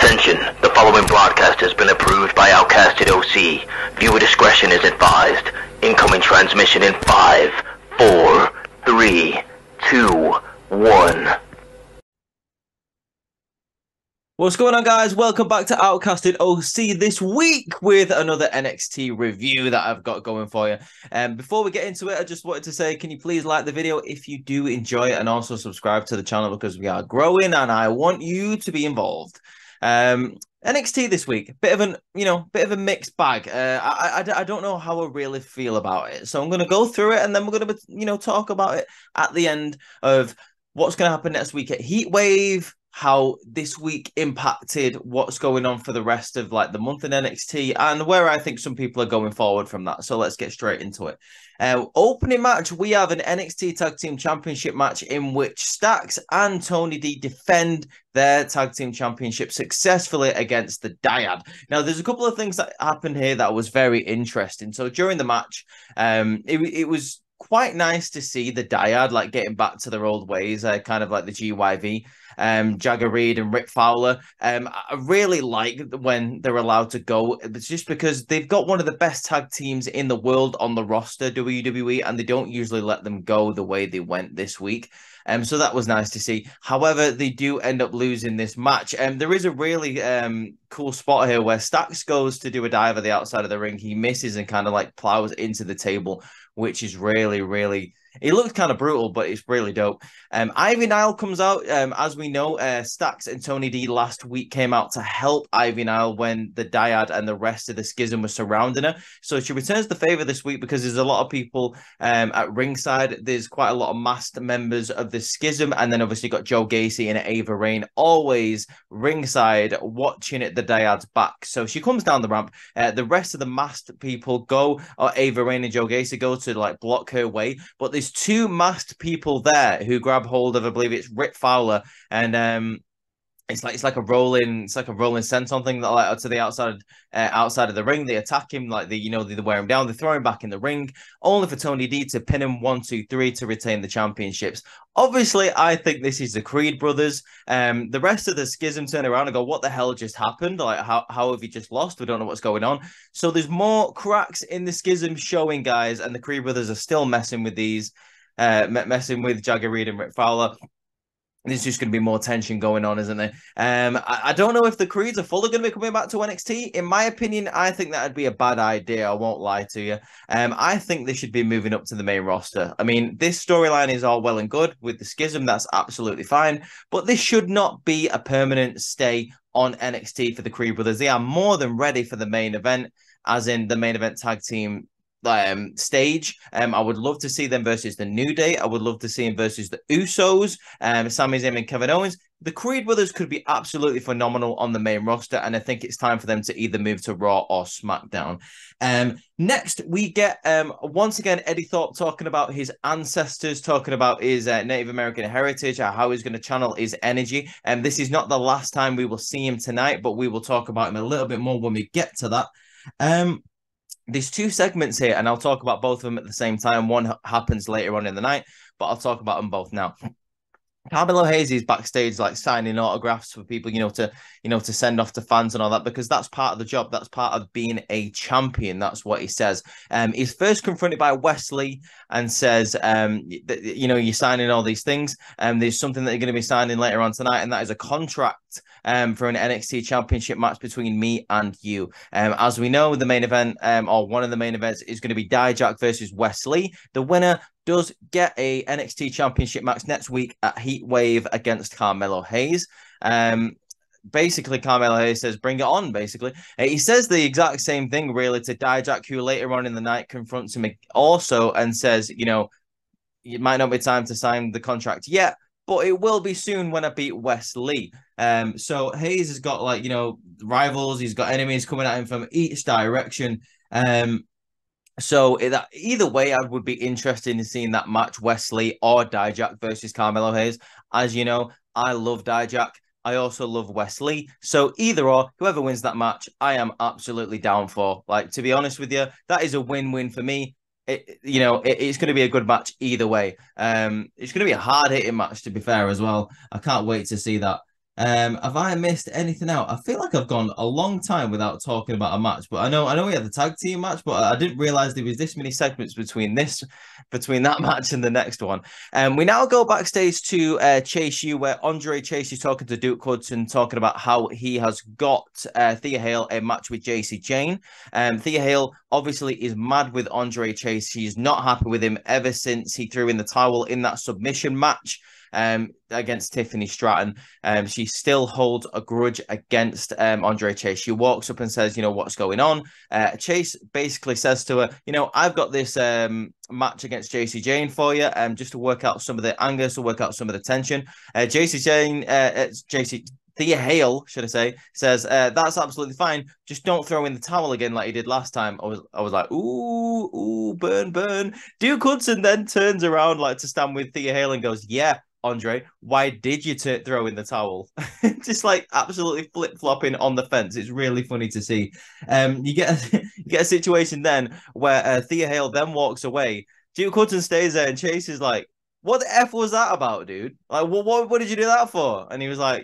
Attention, the following broadcast has been approved by Outcasted OC. Viewer discretion is advised. Incoming transmission in 5, 4, 3, 2, 1. What's going on, guys? Welcome back to Outcasted OC this week with another NXT review that I've got going for you. Before we get into it, I just wanted to say, can you please like the video if you do enjoy it, and also subscribe to the channel because we are growing and I want you to be involved. NXT this week, bit of a mixed bag. I don't know how I really feel about it, so I'm going to go through it and then we're going to talk about it at the end of what's going to happen next week at Heatwave, how this week impacted what's going on for the rest of the month in NXT, and where I think some people are going forward from that. So let's get straight into it. Opening match, we have an NXT Tag Team Championship match in which Stacks and Tony D defend their Tag Team Championship successfully against the Dyad. Now, there's a couple of things that happened here that was very interesting. So during the match, it was quite nice to see the Dyad getting back to their old ways, kind of like the GYV. Jagger Reed and Rick Fowler. I really like when they're allowed to go. It's just because they've got one of the best tag teams in the world on the roster, WWE, and they don't usually let them go the way they went this week. So that was nice to see. However, they do end up losing this match. There is a really cool spot here where Stacks goes to do a dive at the outside of the ring. He misses and kind of plows into the table, which is really, really... It looks kind of brutal, but it's really dope. Ivy Nile comes out. As we know, Stacks and Tony D last week came out to help Ivy Nile when the Dyad and the rest of the Schism were surrounding her. So she returns the favor this week because there's a lot of people at ringside. There's quite a lot of masked members of the Schism. And then obviously got Joe Gacy and Ava Raine always ringside watching the Dyad's back. So she comes down the ramp. The rest of the masked people go, or Ava Raine and Joe Gacy go to block her way. But there's two masked people there who grab hold of, I believe it's Rick Fowler, and it's like a rolling senton thing that to the outside of the ring. They attack him, they wear him down, they throw him back in the ring, only for Tony D to pin him 1, 2, 3 to retain the championships. Obviously, I think this is the Creed brothers. The rest of the Schism turn around and go, what the hell just happened? How have you just lost? We don't know what's going on. So there's more cracks in the Schism showing, guys, and the Creed brothers are still messing with these, messing with Jagger Reed and Rick Fowler. There's just going to be more tension going on, isn't there? I don't know if the Creeds are fully going to be coming back to NXT. In my opinion, I think that would be a bad idea. I won't lie to you. I think they should be moving up to the main roster. I mean, this storyline is all well and good with the Schism. That's absolutely fine. But this should not be a permanent stay on NXT for the Creed brothers. They are more than ready for the main event, as in the main event tag team stage. I would love to see them versus the New Day. I would love to see them versus the Usos, Sami Zayn and Kevin Owens. The Creed brothers could be absolutely phenomenal on the main roster, and I think it's time for them to either move to Raw or SmackDown. Next, we get, once again, Eddie Thorpe talking about his ancestors, talking about his Native American heritage, how he's going to channel his energy. This is not the last time we will see him tonight, but we will talk about him a little bit more when we get to that. There's two segments here, and I'll talk about both of them at the same time. One happens later on in the night, but I'll talk about them both now. Carmelo Hayes is backstage, signing autographs for people, to send off to fans and all that, because that's part of the job. That's part of being a champion. That's what he says. He's first confronted by Wes Lee and says, you're signing all these things. There's something that you're going to be signing later on tonight, and that is a contract for an NXT Championship match between me and you. As we know, the main event, or one of the main events, is going to be Dijak versus Wes Lee. The winner does get a NXT Championship match next week at Heatwave against Carmelo Hayes. Basically, Carmelo Hayes says, bring it on, basically. He says the exact same thing, really, to Dijak, who later on in the night confronts him also and says, it might not be time to sign the contract yet, but it will be soon when I beat Wes Lee. So Hayes has got, rivals. He's got enemies coming at him from each direction. So either way, I would be interested in seeing that match, Wes Lee or Dijak versus Carmelo Hayes. As you know, I love Dijak. I also love Wes Lee. So either or, whoever wins that match, I am absolutely down for. To be honest with you, that is a win-win for me. It's going to be a good match either way. It's going to be a hard-hitting match, to be fair, as well. I can't wait to see that. Have I missed anything out? I feel like I've gone a long time without talking about a match, but I know we had the tag team match, but I didn't realize there was this many segments between that match and the next one. We now go backstage to Chase U, where Andre Chase is talking to Duke Hudson, talking about how he has got Thea Hale a match with JC Jane. Thea Hale obviously is mad with Andre Chase. She's not happy with him ever since he threw in the towel in that submission match against Tiffany Stratton. She still holds a grudge against Andre Chase. She walks up and says, what's going on? Chase basically says to her, I've got this match against JC Jane for you, just to work out some of the anger, to work out some of the tension. Thea Hale, should I say, says, that's absolutely fine. Just don't throw in the towel again like he did last time. I was like, ooh, burn. Duke Hudson then turns around like to stand with Thea Hale and goes, yeah, Andre, why did you throw in the towel? Just like absolutely flip-flopping on the fence. It's really funny to see. You get a situation then where Thea Hale then walks away. Duke Hudson stays there and Chase is like, what the F was that about, dude? Like, what did you do that for? And he was like,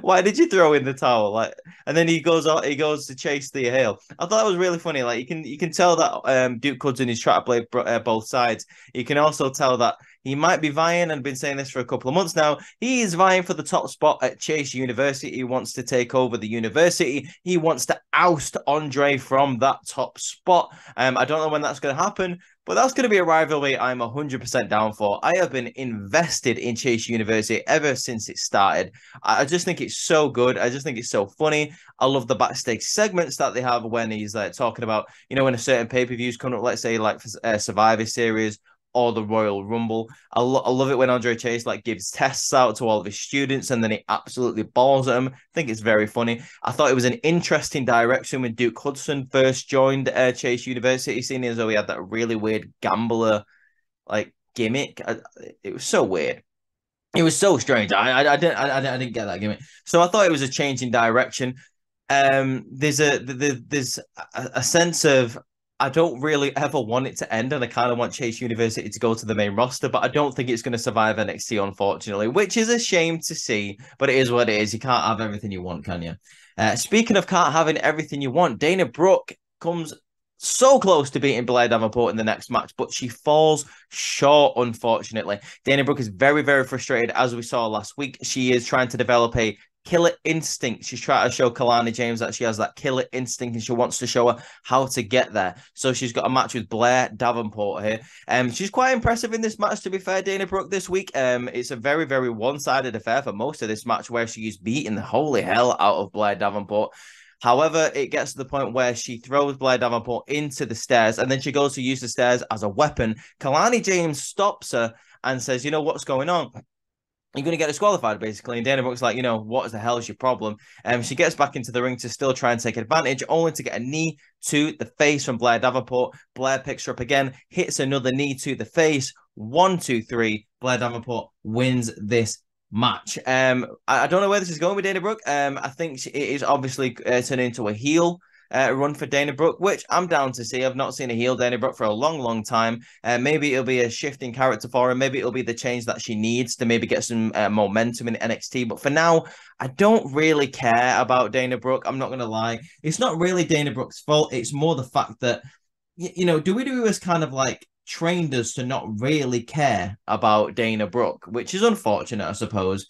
why did you throw in the towel? Like, and then he goes to chase Thea Hale. I thought that was really funny. Like, you can tell that Duke Hudson is trying to play both sides. You can also tell that he might be vying, and been saying this for a couple of months now. He is vying for the top spot at Chase University. He wants to take over the university. He wants to oust Andre from that top spot. I don't know when that's going to happen, but that's going to be a rivalry I'm 100% down for. I have been invested in Chase University ever since it started. I just think it's so good. I just think it's so funny. I love the backstage segments that they have when he's talking about, when a certain pay-per-view's coming up, let's say like Survivor Series or the Royal Rumble. I love it when Andre Chase gives tests out to all of his students and then he absolutely balls at them. I think it's very funny. I thought it was an interesting direction when Duke Hudson first joined Chase University, seeing as though he had that really weird gambler gimmick. It was so weird. It was so strange. I didn't get that gimmick. So I thought it was a change in direction. There's a sense of, I don't really ever want it to end, and I kind of want Chase University to go to the main roster, but I don't think it's going to survive NXT, unfortunately, which is a shame to see, but it is what it is. You can't have everything you want, can you? Speaking of can't having everything you want, Dana Brooke comes so close to beating Blair Davenport in the next match, but she falls short, unfortunately. Dana Brooke is very, very frustrated, as we saw last week. She is trying to develop a killer instinct. She's trying to show Kalani James that she has that killer instinct and she wants to show her how to get there. So she's got a match with Blair Davenport here. She's quite impressive in this match, to be fair, Dana Brooke, this week. It's a very, very one-sided affair for most of this match where she is beating the holy hell out of Blair Davenport. However, it gets to the point where she throws Blair Davenport into the stairs and then she goes to use the stairs as a weapon. Kalani James stops her and says, what's going on? You're going to get disqualified, basically. And Dana Brooke's like, what the hell is your problem? She gets back into the ring to still try and take advantage, only to get a knee to the face from Blair Davenport. Blair picks her up again, hits another knee to the face. 1, 2, 3. Blair Davenport wins this match. I don't know where this is going with Dana Brooke. I think it is obviously turning into a heel run for Dana Brooke, which I'm down to see. I've not seen a heel Dana Brooke for a long, long time. Maybe it'll be a shifting character for her. Maybe it'll be the change that she needs to maybe get some momentum in NXT. But for now, I don't really care about Dana Brooke. I'm not going to lie. It's not really Dana Brooke's fault. It's more the fact that, WWE has kind of trained us to not really care about Dana Brooke, which is unfortunate, I suppose.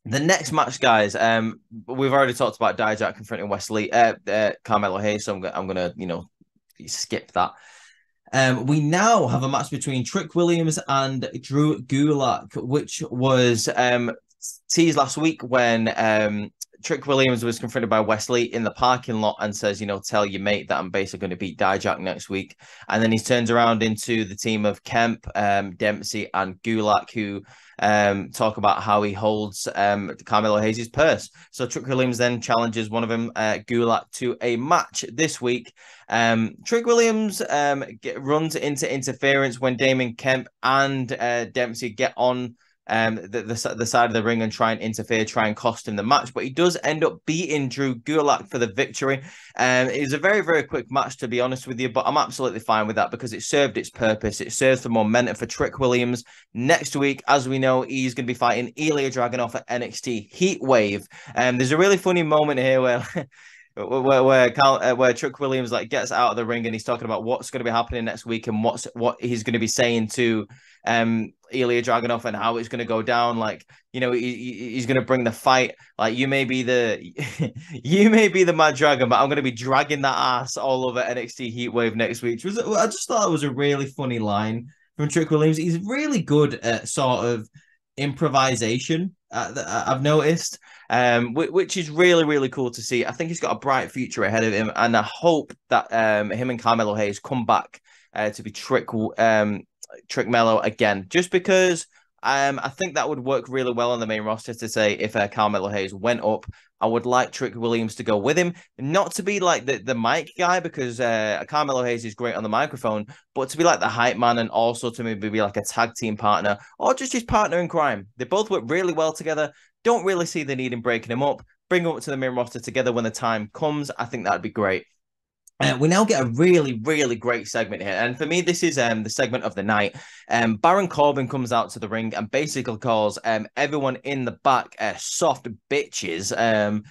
The next match, guys, we've already talked about Dijak confronting Wes Lee, Carmelo Hayes, so I'm gonna, skip that. We now have a match between Trick Williams and Drew Gulak, which was teased last week when Trick Williams was confronted by Wes Lee in the parking lot and says, tell your mate that I'm basically going to beat Dijak next week. And then he turns around into the team of Kemp, Dempsey, and Gulak, who talk about how he holds Carmelo Hayes' purse. So Trick Williams then challenges one of them, Gulak, to a match this week. Trick Williams runs into interference when Damon Kemp and Dempsey get on the side of the ring and try and interfere, try and cost him the match. But he does end up beating Drew Gulak for the victory. It was a very, very quick match, to be honest with you, but I'm absolutely fine with that because it served its purpose. It serves the momentum for Trick Williams. Next week, as we know, he's going to be fighting Ilya Dragonov at NXT Heatwave. There's a really funny moment here where where Trick Williams like gets out of the ring and he's talking about what's going to be happening next week and what he's going to be saying to Ilya Dragunov and how it's going to go down. Like, you know, he's going to bring the fight. Like, you may be the you may be the Mad Dragon, but I'm going to be dragging that ass all over NXT Heatwave next week. I just thought it was a really funny line from Trick Williams. He's really good at sort of improvisation. I've noticed, which is really, really cool to see. I think he's got a bright future ahead of him, and I hope that him and Carmelo Hayes come back to be Trick Mello again, just because I think that would work really well on the main roster. To say if Carmelo Hayes went up, I would like Trick Williams to go with him, not to be like the mic guy, because Carmelo Hayes is great on the microphone, but to be like the hype man and also to maybe be like a tag team partner or just his partner in crime. They both work really well together. Don't really see the need in breaking them up. Bring them up to the main roster together when the time comes. I think that'd be great. We now get a really, really great segment here. And for me, this is the segment of the night. Baron Corbin comes out to the ring and basically calls everyone in the back soft bitches,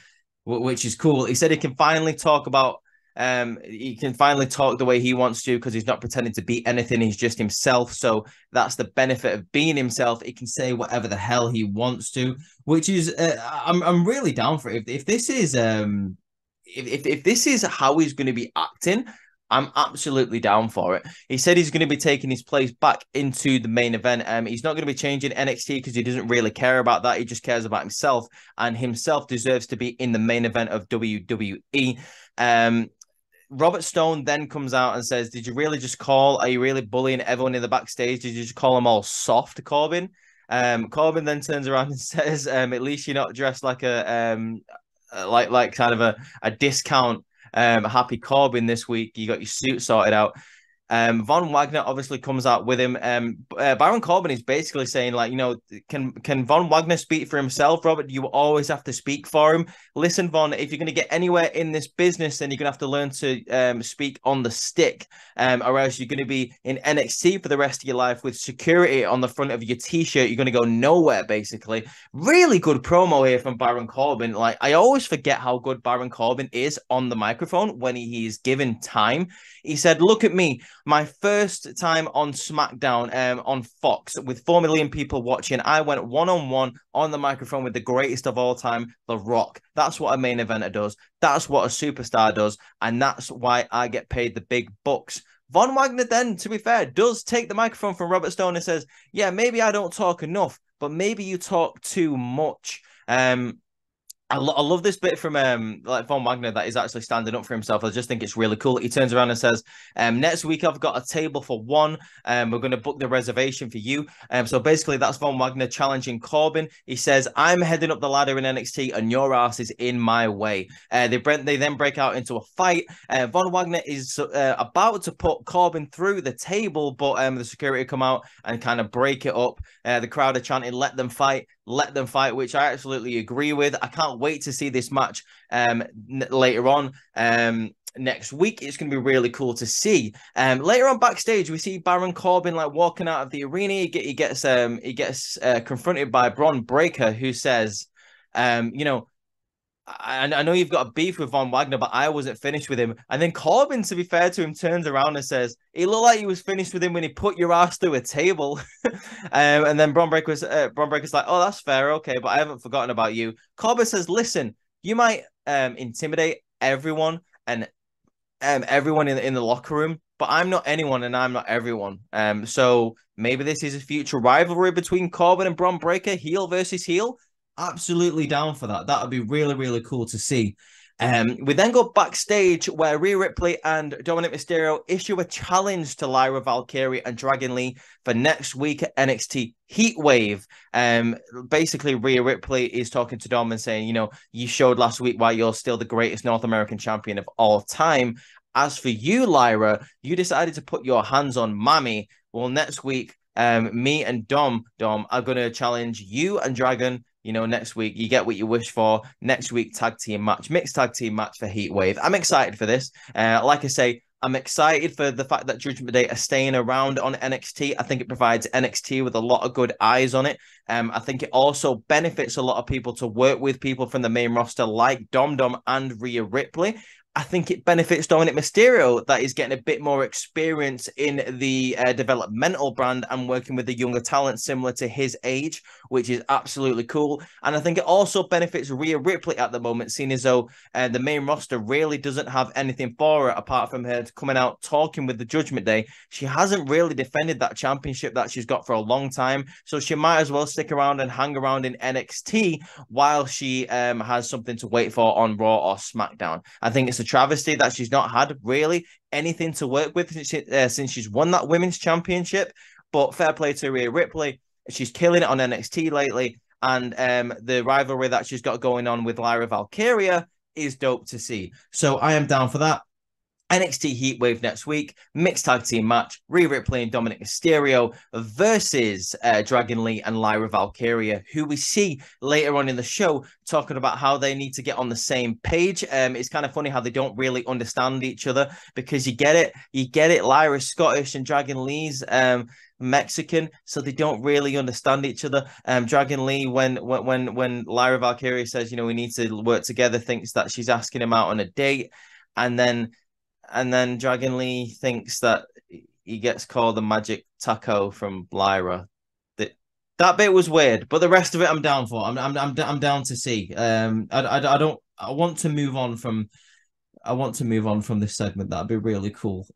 which is cool. He said he can finally talk about the way he wants to because he's not pretending to be anything. He's just himself. So that's the benefit of being himself. He can say whatever the hell he wants to, which is I'm really down for it. If this is if this is how he's going to be acting, I'm absolutely down for it. He said he's going to be taking his place back into the main event. He's not going to be changing NXT because he doesn't really care about that. He just cares about himself, and himself deserves to be in the main event of WWE. Robert Stone then comes out and says, "Did you really just call? Are you really bullying everyone in the backstage? Did you just call them all soft, Corbin?" Corbin then turns around and says, "At least you're not dressed like a like kind of a discount Happy Corbin this week. You got your suit sorted out." Von Wagner obviously comes out with him. Baron Corbin is basically saying, like, you know, can Von Wagner speak for himself, Robert? You always have to speak for him. Listen, Von, if you're going to get anywhere in this business, then you're going to have to learn to speak on the stick, or else you're going to be in NXT for the rest of your life with security on the front of your t-shirt. You're going to go nowhere, basically. Really good promo here from Baron Corbin. Like, I always forget how good Baron Corbin is on the microphone when he's given time. He said, "Look at me. My first time on SmackDown on Fox with 4 million people watching, I went one-on-one on the microphone with the greatest of all time, The Rock. That's what a main eventer does. That's what a superstar does. And that's why I get paid the big bucks." Von Wagner then, to be fair, does take the microphone from Robert Stone and says, "Yeah, maybe I don't talk enough, but maybe you talk too much." I love this bit from like Von Wagner that he's actually standing up for himself. I just think it's really cool. He turns around and says, "Next week I've got a table for one. We're going to book the reservation for you." So basically that's Von Wagner challenging Corbin. He says, "I'm heading up the ladder in NXT and your ass is in my way." They then break out into a fight. Von Wagner is about to put Corbin through the table, but the security come out and kind of break it up. The crowd are chanting, "Let them fight. Let them fight," which I absolutely agree with. I can't wait to see this match later on next week. It's going to be really cool to see. Later on backstage, we see Baron Corbin like walking out of the arena. He gets confronted by Bron Breakker, who says, "You know, I know you've got a beef with Von Wagner, but I wasn't finished with him." And then Corbin, to be fair to him, turns around and says, "He looked like he was finished with him when he put your ass through a table." And then Bron Breakker's like, "Oh, that's fair, okay, but I haven't forgotten about you." Corbin says, "Listen, you might intimidate everyone and everyone in the locker room, but I'm not anyone and I'm not everyone. So maybe this is a future rivalry between Corbin and Bron Breakker, heel versus heel." Absolutely down for that. That would be really, really cool to see. We then go backstage where Rhea Ripley and Dominic Mysterio issue a challenge to Lyra Valkyrie and Dragon Lee for next week at NXT Heatwave. Basically, Rhea Ripley is talking to Dom and saying, you know, you showed last week why you're still the greatest North American champion of all time. As for you, Lyra, you decided to put your hands on Mammy. Well, next week, me and Dom are going to challenge you and Dragon. You know, next week, you get what you wish for. Next week, tag team match, mixed tag team match for Heatwave. I'm excited for this. Like I say, I'm excited for the fact that Judgment Day are staying around on NXT. I think it provides NXT with a lot of good eyes on it. I think it also benefits a lot of people to work with people from the main roster like Dom and Rhea Ripley. I think it benefits Dominic Mysterio that he's getting a bit more experience in the developmental brand and working with the younger talent similar to his age, which is absolutely cool. And I think it also benefits Rhea Ripley at the moment, seeing as though the main roster really doesn't have anything for her apart from her coming out talking with the Judgment Day. She hasn't really defended that championship that she's got for a long time, so she might as well stick around and hang around in NXT while she has something to wait for on Raw or SmackDown. I think it's a travesty that she's not had really anything to work with since she's won that women's championship. But fair play to Rhea Ripley. She's killing it on NXT lately. And the rivalry that she's got going on with Lyra Valkyria is dope to see. So I am down for that. NXT Heatwave next week, mixed tag team match, Rhea Ripley and Dominic Mysterio versus Dragon Lee and Lyra Valkyria, who we see later on in the show talking about how they need to get on the same page. It's kind of funny how they don't really understand each other because you get it. Lyra's Scottish and Dragon Lee's Mexican, so they don't really understand each other. Dragon Lee, when Lyra Valkyria says, you know, we need to work together, thinks that she's asking him out on a date, and then Dragon Lee thinks that he gets called the magic taco from Lyra. That bit was weird, but the rest of it I'm down for. I'm down to see. I want to move on from this segment. That'd be really cool.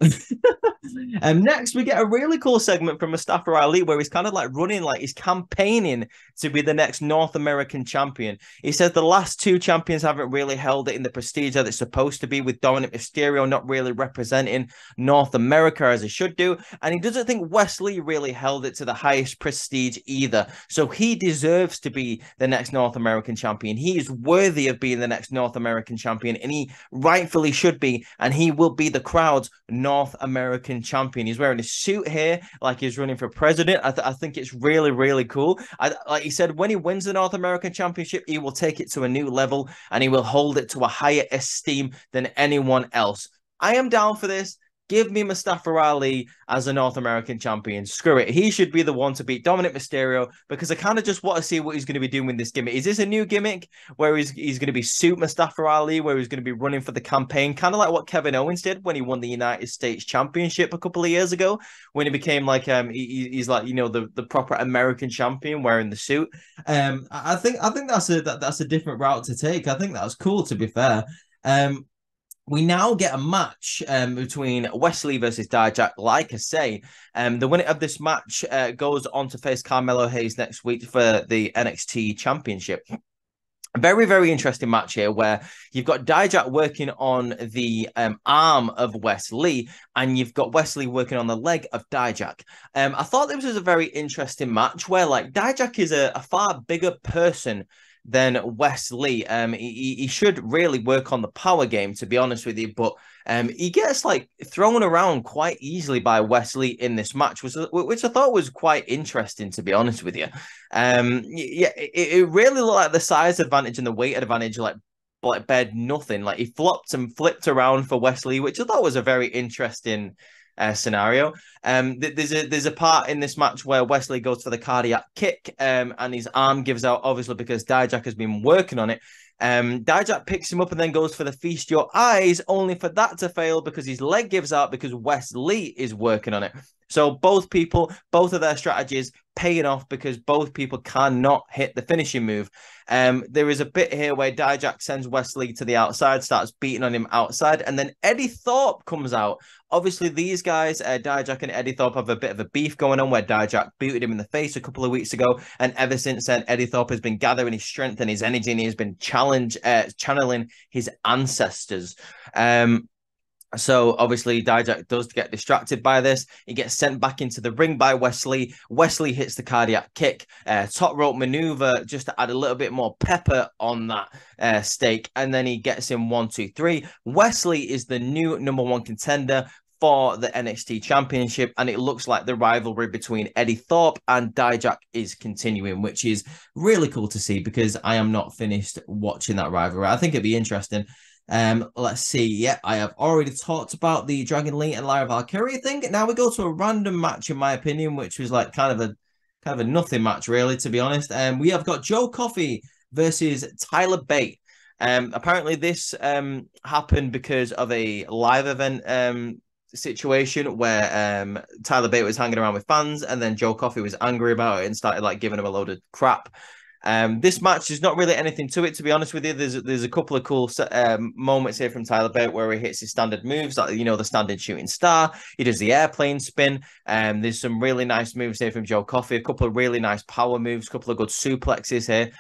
Next, we get a really cool segment from Mustafa Ali where he's kind of like running, like he's campaigning to be the next North American champion. He says the last two champions haven't really held it in the prestige that it's supposed to be, with Dominic Mysterio not really representing North America as he should do. And he doesn't think Wes Lee really held it to the highest prestige either. So he deserves to be the next North American champion. He is worthy of being the next North American champion, and he rightfully should be. And he will be the crowd's North American champion. He's wearing a suit here like he's running for president. I think it's really, really cool. Like he said, when he wins the North American Championship, he will take it to a new level and he will hold it to a higher esteem than anyone else. I am down for this. Give me Mustafa Ali as a North American champion. Screw it. He should be the one to beat Dominic Mysterio because I kind of just want to see what he's going to be doing with this gimmick. Is this a new gimmick where he's going to be suit Mustafa Ali, where he's going to be running for the campaign, kind of like what Kevin Owens did when he won the United States Championship a couple of years ago, when he became like he's like, you know, the proper American champion wearing the suit. I think that's a different route to take. I think that's cool, to be fair. We now get a match between Wes Lee versus Dijak. Like I say, the winner of this match goes on to face Carmelo Hayes next week for the NXT Championship. A very, very interesting match here where you've got Dijak working on the arm of Wes Lee, and you've got Wes Lee working on the leg of Dijak. I thought this was a very interesting match where, like, Dijak is a far bigger person than Wes Lee. He should really work on the power game, to be honest with you, but he gets like thrown around quite easily by Wes Lee in this match, which I thought was quite interesting, to be honest with you. Yeah, it really looked like the size advantage and the weight advantage like bed nothing. Like he flopped and flipped around for Wes Lee, which I thought was a very interesting scenario. There's a part in this match where Wes Lee goes for the cardiac kick, and his arm gives out, obviously because Dijak has been working on it. Dijak picks him up and then goes for the feast your eyes, only for that to fail because his leg gives out because Wes Lee is working on it. So both of their strategies paying off because both people cannot hit the finishing move. There is a bit here where Dijak sends Wes Lee to the outside, starts beating on him outside, and then Eddie Thorpe comes out. Obviously, these guys, Dijak and Eddie Thorpe, have a bit of a beef going on where Dijak booted him in the face a couple of weeks ago, and ever since then, Eddie Thorpe has been gathering his strength and his energy, and he has been channeling his ancestors. So obviously Dijak does get distracted by this. He gets sent back into the ring by Wes Lee. Wes Lee hits the cardiac kick, top rope maneuver just to add a little bit more pepper on that steak. And then he gets him 1, 2, 3. Wes Lee is the new #1 contender for the NXT Championship, and it looks like the rivalry between Eddie Thorpe and Dijak is continuing, which is really cool to see because I am not finished watching that rivalry. I think it'd be interesting. Let's see. Yeah, I have already talked about the Dragon Lee and Lyra Valkyria thing. Now we go to a random match, in my opinion, which was like kind of a nothing match, really, to be honest. We have got Joe Coffey versus Tyler Bate. Apparently this happened because of a live event situation where Tyler Bate was hanging around with fans, and then Joe Coffey was angry about it and started like giving him a load of crap. This match is not really anything to it, to be honest with you. There's a couple of cool moments here from Tyler Bate where he hits his standard moves, like the standing shooting star. He does the airplane spin. There's some really nice moves here from Joe Coffey. A couple of really nice power moves, a couple of good suplexes here.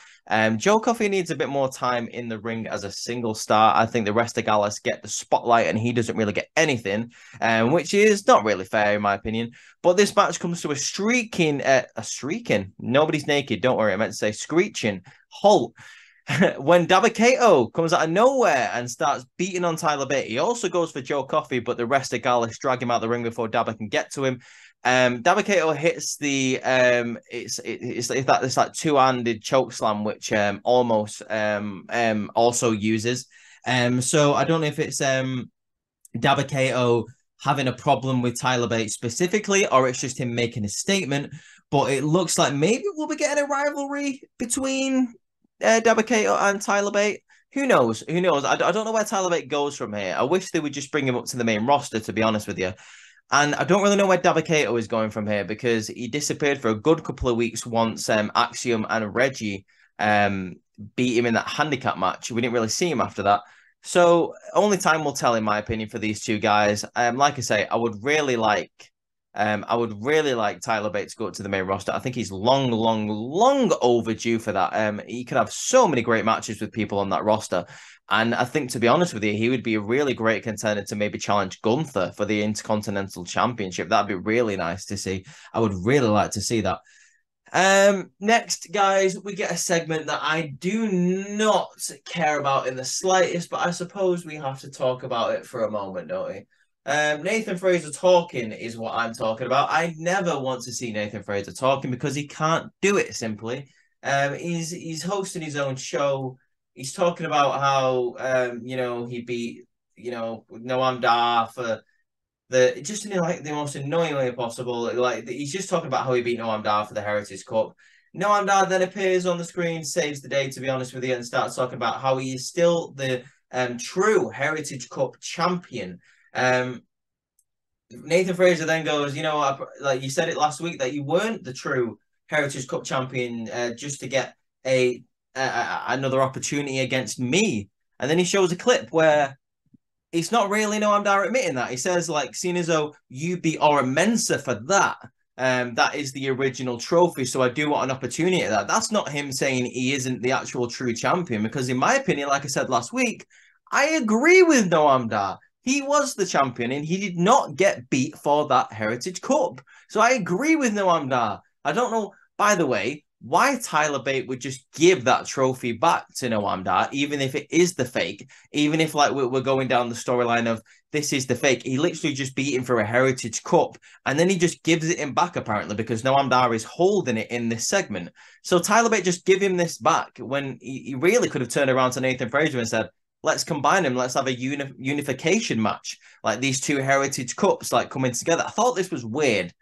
Joe Coffey needs a bit more time in the ring as a single star. I think the rest of Gallus get the spotlight and he doesn't really get anything, which is not really fair in my opinion. But this match comes to a screeching, nobody's naked, don't worry, I meant to say screeching halt when Dabba-Kato comes out of nowhere and starts beating on Tyler Bate. He also goes for Joe Coffey, but the rest of Gallus drag him out the ring before Dabba can get to him. Dabba-Kato hits the it's like two-handed choke slam, which almost also uses. So I don't know if it's Dabba-Kato having a problem with Tyler Bate specifically, or it's just him making a statement. But it looks like maybe we'll be getting a rivalry between Dabba-Kato and Tyler Bate. Who knows? Who knows? I don't know where Tyler Bate goes from here. I wish they would just bring him up to the main roster, to be honest with you. And I don't really know where Dabba-Kato is going from here because he disappeared for a good couple of weeks once Axiom and Reggie beat him in that handicap match. We didn't really see him after that. So only time will tell, in my opinion, for these two guys. Like I say, I would really like Tyler Bate to go up to the main roster. I think he's long overdue for that. He could have so many great matches with people on that roster. And I think, to be honest with you, he would be a really great contender to maybe challenge Gunther for the Intercontinental Championship. That'd be really nice to see. I would really like to see that. Next, guys, we get a segment that I do not care about in the slightest, but I suppose we have to talk about it for a moment, don't we? Nathan Fraser talking is what I'm talking about. I never want to see Nathan Fraser talking because he can't do it simply. He's hosting his own show. He's talking about how he beat Noam Dar for just in like the most annoying way possible. Like he's just talking about how he beat Noam Dar for the Heritage Cup. Noam Dar then appears on the screen, saves the day, to be honest with you, and starts talking about how he is still the true Heritage Cup champion. Nathan Fraser then goes, like you said it last week that you weren't the true Heritage Cup champion just to get another opportunity against me. And then he shows a clip where it's not really Noam Dar admitting that. He says, like, seeing as though you beat Ora Mensa for that. That is the original trophy, so I do want an opportunity at that. That's not him saying he isn't the actual true champion, because in my opinion, like I said last week, I agree with Noam Dar. He was the champion and he did not get beat for that Heritage Cup. So I agree with Noam Dar. I don't know, by the way, why Tyler Bate would just give that trophy back to Noam Dar, even if it is the fake, even if like we're going down the storyline of this is the fake. He literally just beat him for a Heritage Cup and then he just gives it him back apparently because Noam Dar is holding it in this segment. So Tyler Bate just give him this back when he really could have turned around to Nathan Fraser and said, let's combine them. Let's have a unification match. Like these two Heritage Cups like coming together. I thought this was weird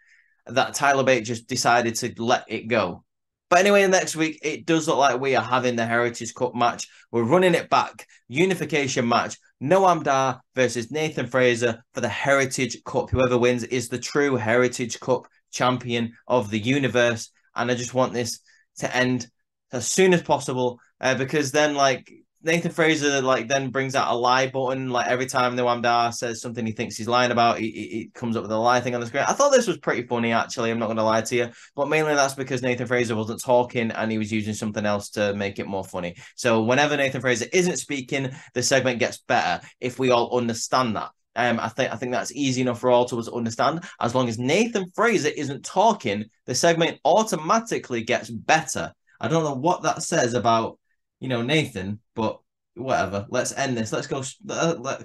that Tyler Bate just decided to let it go. But anyway, next week, it does look like we are having the Heritage Cup match. We're running it back. Unification match. Noam Dar versus Nathan Fraser for the Heritage Cup. Whoever wins is the true Heritage Cup champion of the universe. And I just want this to end as soon as possible because then, like, Nathan Fraser then brings out a lie button. Like every time Noam Dar says something he thinks he's lying about, he comes up with a lie thing on the screen. I thought this was pretty funny, actually. I'm not going to lie to you, but mainly that's because Nathan Fraser wasn't talking and he was using something else to make it more funny. So whenever Nathan Fraser isn't speaking, the segment gets better if we all understand that. I think that's easy enough for all of us to understand. As long as Nathan Fraser isn't talking, the segment automatically gets better. I don't know what that says about Nathan, but whatever. Let's end this. Let's go.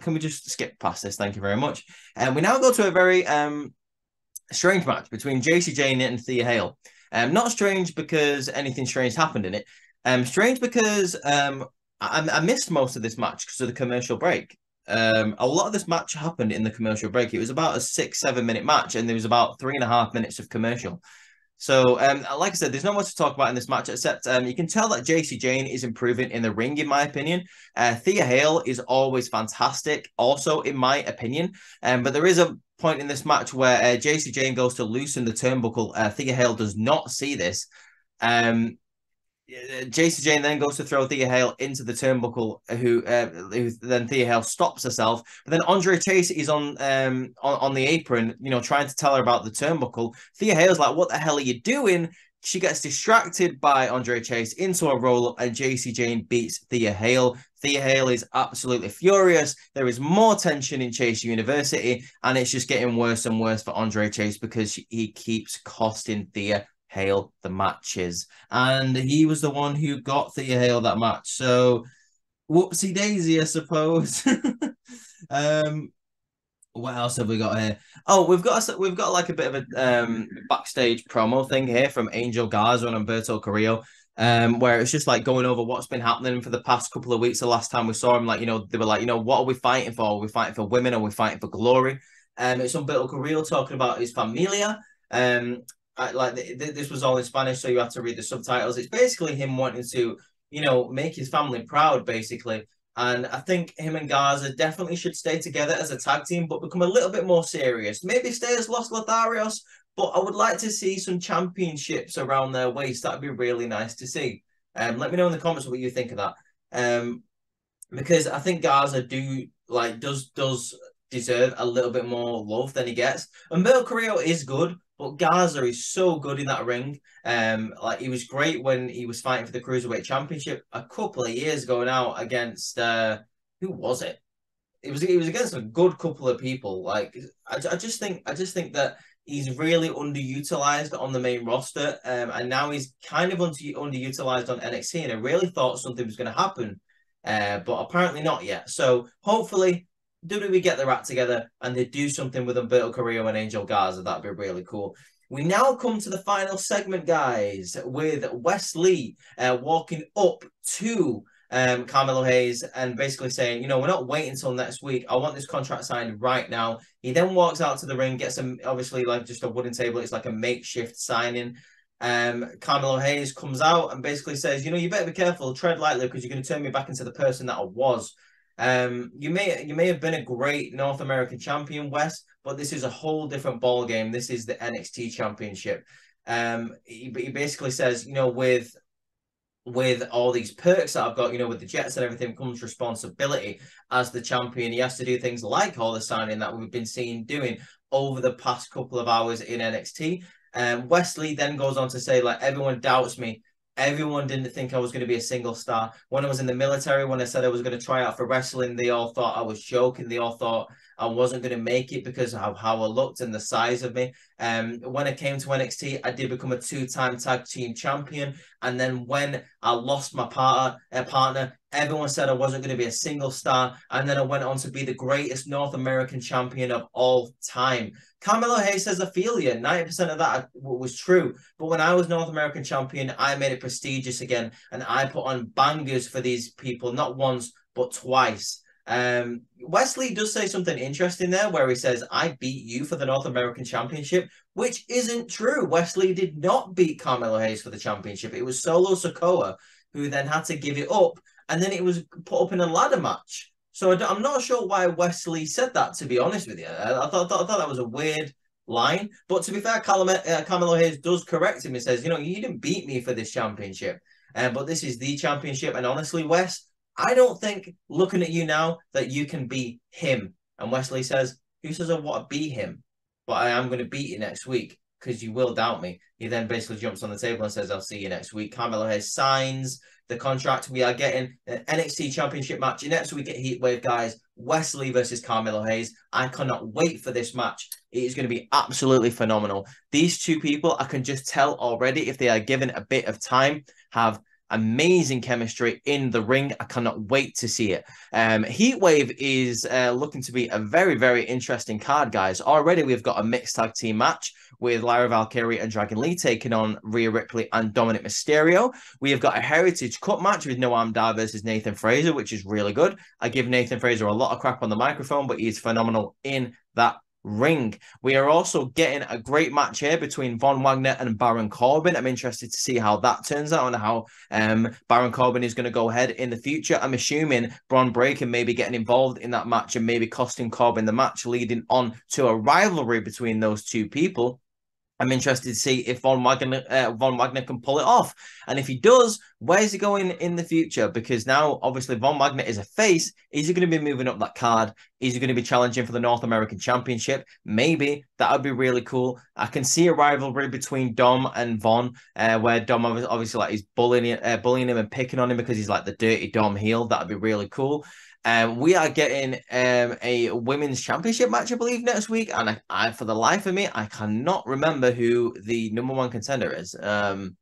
Can we just skip past this? Thank you very much. And we now go to a very strange match between Jacy Jayne and Thea Hale. Not strange because anything strange happened in it. Strange because I missed most of this match because of the commercial break. A lot of this match happened in the commercial break. It was about a 6-7 minute match, and there was about 3.5 minutes of commercial. So, like I said, there's not much to talk about in this match, except you can tell that Jacy Jayne is improving in the ring, in my opinion. Thea Hale is always fantastic, also, in my opinion. But there is a point in this match where Jacy Jayne goes to loosen the turnbuckle. Thea Hale does not see this. Jacy Jayne then goes to throw Thea Hale into the turnbuckle, who then Thea Hale stops herself. But then Andre Chase is on the apron, trying to tell her about the turnbuckle. Thea Hale's like, "What the hell are you doing?" She gets distracted by Andre Chase into a roll-up, and Jacy Jayne beats Thea Hale. Thea Hale is absolutely furious. There is more tension in Chase University, and it's just getting worse and worse for Andre Chase because he keeps costing Thea Hale the matches, and he was the one who got Thea Hale that match. So whoopsie daisy, I suppose. What else have we got here? Oh, we've got like a bit of a backstage promo thing here from Angel Garza and Humberto Carrillo, where it's just like going over what's been happening for the past couple of weeks. The last time we saw him, like, they were like, what are we fighting for? Are we fighting for women? Are we fighting for glory? It's Humberto Carrillo talking about his familia. This was all in Spanish, so you have to read the subtitles. It's basically him wanting to, make his family proud, basically. And I think him and Garza definitely should stay together as a tag team, but become a little bit more serious. Maybe stay as Los Lotharios, but I would like to see some championships around their waist. That'd be really nice to see. Let me know in the comments what you think of that. Because I think Garza does deserve a little bit more love than he gets. And Humberto Carrillo is good, but Garza is so good in that ring. He was great when he was fighting for the Cruiserweight Championship a couple of years ago now against who was it? It was against a good couple of people. I just think that he's really underutilized on the main roster, and now he's kind of underutilized on NXT. And I really thought something was going to happen, but apparently not yet. So hopefully WWE get their act together and they do something with Humberto Carrillo and Angel Garza. That'd be really cool. We now come to the final segment, guys, with Wes Lee walking up to Carmelo Hayes and basically saying, we're not waiting until next week. I want this contract signed right now. He then walks out to the ring, gets obviously like just a wooden table. It's like a makeshift signing. Carmelo Hayes comes out and basically says, you better be careful, tread lightly, because you're going to turn me back into the person that I was. You may have been a great North American champion, Wes, but this is a whole different ball game. This is the NXT Championship. He basically says, with all these perks that I've got, with the Jets and everything, comes responsibility as the champion. He has to do things like all the signing that we've been seeing doing over the past couple of hours in NXT. Wes Lee then goes on to say, everyone doubts me. Everyone didn't think I was going to be a single star. When I was in the military, when I said I was going to try out for wrestling, they all thought I was joking. They all thought I wasn't going to make it because of how I looked and the size of me. When I came to NXT, I did become a 2-time tag team champion. And then when I lost my partner, everyone said I wasn't going to be a single star. And then I went on to be the greatest North American champion of all time. Carmelo Hayes says, I feel you. 90% of that was true. But when I was North American champion, I made it prestigious again. And I put on bangers for these people, not once, but twice. Wes Lee does say something interesting there where he says, I beat you for the North American Championship, which isn't true. Wes Lee did not beat Carmelo Hayes for the championship. It was Solo Sikoa who then had to give it up, and then it was put up in a ladder match. So I'm not sure why Wes Lee said that, to be honest with you. I thought that was a weird line. But to be fair, Carmelo Hayes does correct him. He says, you didn't beat me for this championship, but this is the championship. And honestly, Wes, I don't think, looking at you now, that you can be him. And Wes Lee says, who says I want to be him? But I am going to beat you next week because you will doubt me. He then basically jumps on the table and says, I'll see you next week. Carmelo Hayes signs the contract. We are getting an NXT Championship match next week at Heatwave, guys. Wes Lee versus Carmelo Hayes. I cannot wait for this match. It is going to be absolutely phenomenal. These two people, I can just tell already, if they are given a bit of time, have amazing chemistry in the ring. I cannot wait to see it. Heatwave is looking to be a very, very interesting card, guys. Already we've got a mixed tag team match with Lyra Valkyrie and Dragon Lee taking on Rhea Ripley and Dominic Mysterio. We have got a Heritage Cup match with Noam Dar versus Nathan Frazer, which is really good. I give Nathan Frazer a lot of crap on the microphone, but he's phenomenal in that ring. We are also getting a great match here between Von Wagner and Baron Corbin. I'm interested to see how that turns out and how Baron Corbin is going to go ahead in the future. I'm assuming Braun Breaker may be getting involved in that match and maybe costing Corbin the match, leading on to a rivalry between those two people. I'm interested to see if Von Wagner can pull it off. And if he does, where's he going in the future? Because now, obviously, Von Wagner is a face. Is he going to be moving up that card? Is he going to be challenging for the North American Championship? Maybe. That would be really cool. I can see a rivalry between Dom and Von, where Dom obviously like he's bullying him and picking on him because he's like the dirty Dom heel. That would be really cool. We are getting a women's championship match, I believe, next week. And I, for the life of me, I cannot remember who the #1 contender is. I'm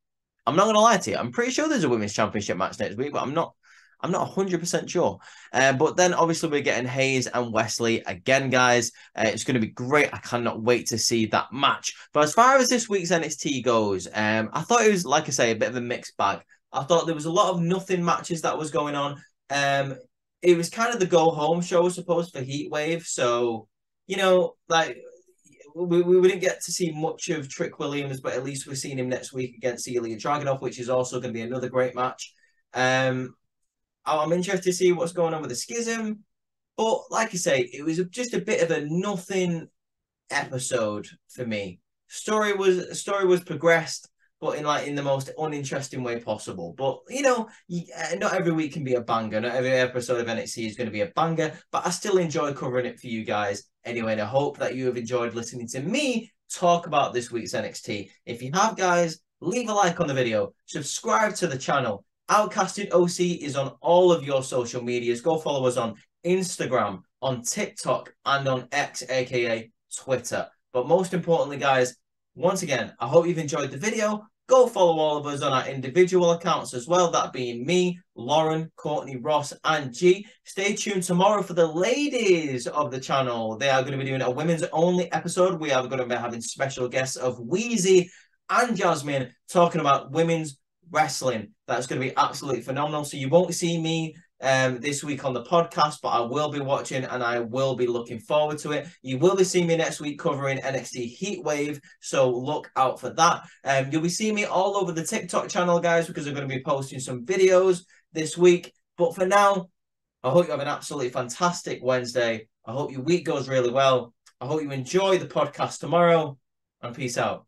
not going to lie to you. I'm pretty sure there's a women's championship match next week, but I'm not 100% sure. But then, obviously, we're getting Hayes and Wes Lee again, guys. It's going to be great. I cannot wait to see that match. But as far as this week's NXT goes, I thought it was, like I say, a bit of a mixed bag. I thought there was a lot of nothing matches that was going on. It was kind of the go-home show, I suppose, for Heatwave. So, you know, like, we didn't get to see much of Trick Williams, but at least we're seeing him next week against Ilya Dragonov, which is also going to be another great match. I'm interested to see what's going on with the Schism. But, like I say, it was just a bit of a nothing episode for me. Story was progressed, but in the most uninteresting way possible. But, you know, not every week can be a banger. Not every episode of NXT is going to be a banger. But I still enjoy covering it for you guys. Anyway, and I hope that you have enjoyed listening to me talk about this week's NXT. If you have, guys, leave a like on the video. Subscribe to the channel. Outcasted OC is on all of your social medias. Go follow us on Instagram, on TikTok, and on X, a.k.a. Twitter. But most importantly, guys, once again, I hope you've enjoyed the video. Go follow all of us on our individual accounts as well, that being me, Lauren, Courtney, Ross, and G. Stay tuned tomorrow for the ladies of the channel. They are going to be doing a women's only episode. We are going to be having special guests of Wheezy and Jasmine talking about women's wrestling. That's going to be absolutely phenomenal. So you won't see me this week on the podcast, but I will be watching and I will be looking forward to it. You will be seeing me next week covering NXT Heatwave, so look out for that. You'll be seeing me all over the TikTok channel, guys, because I'm going to be posting some videos this week. But for now, I hope you have an absolutely fantastic Wednesday. I hope your week goes really well. I hope you enjoy the podcast tomorrow, and peace out.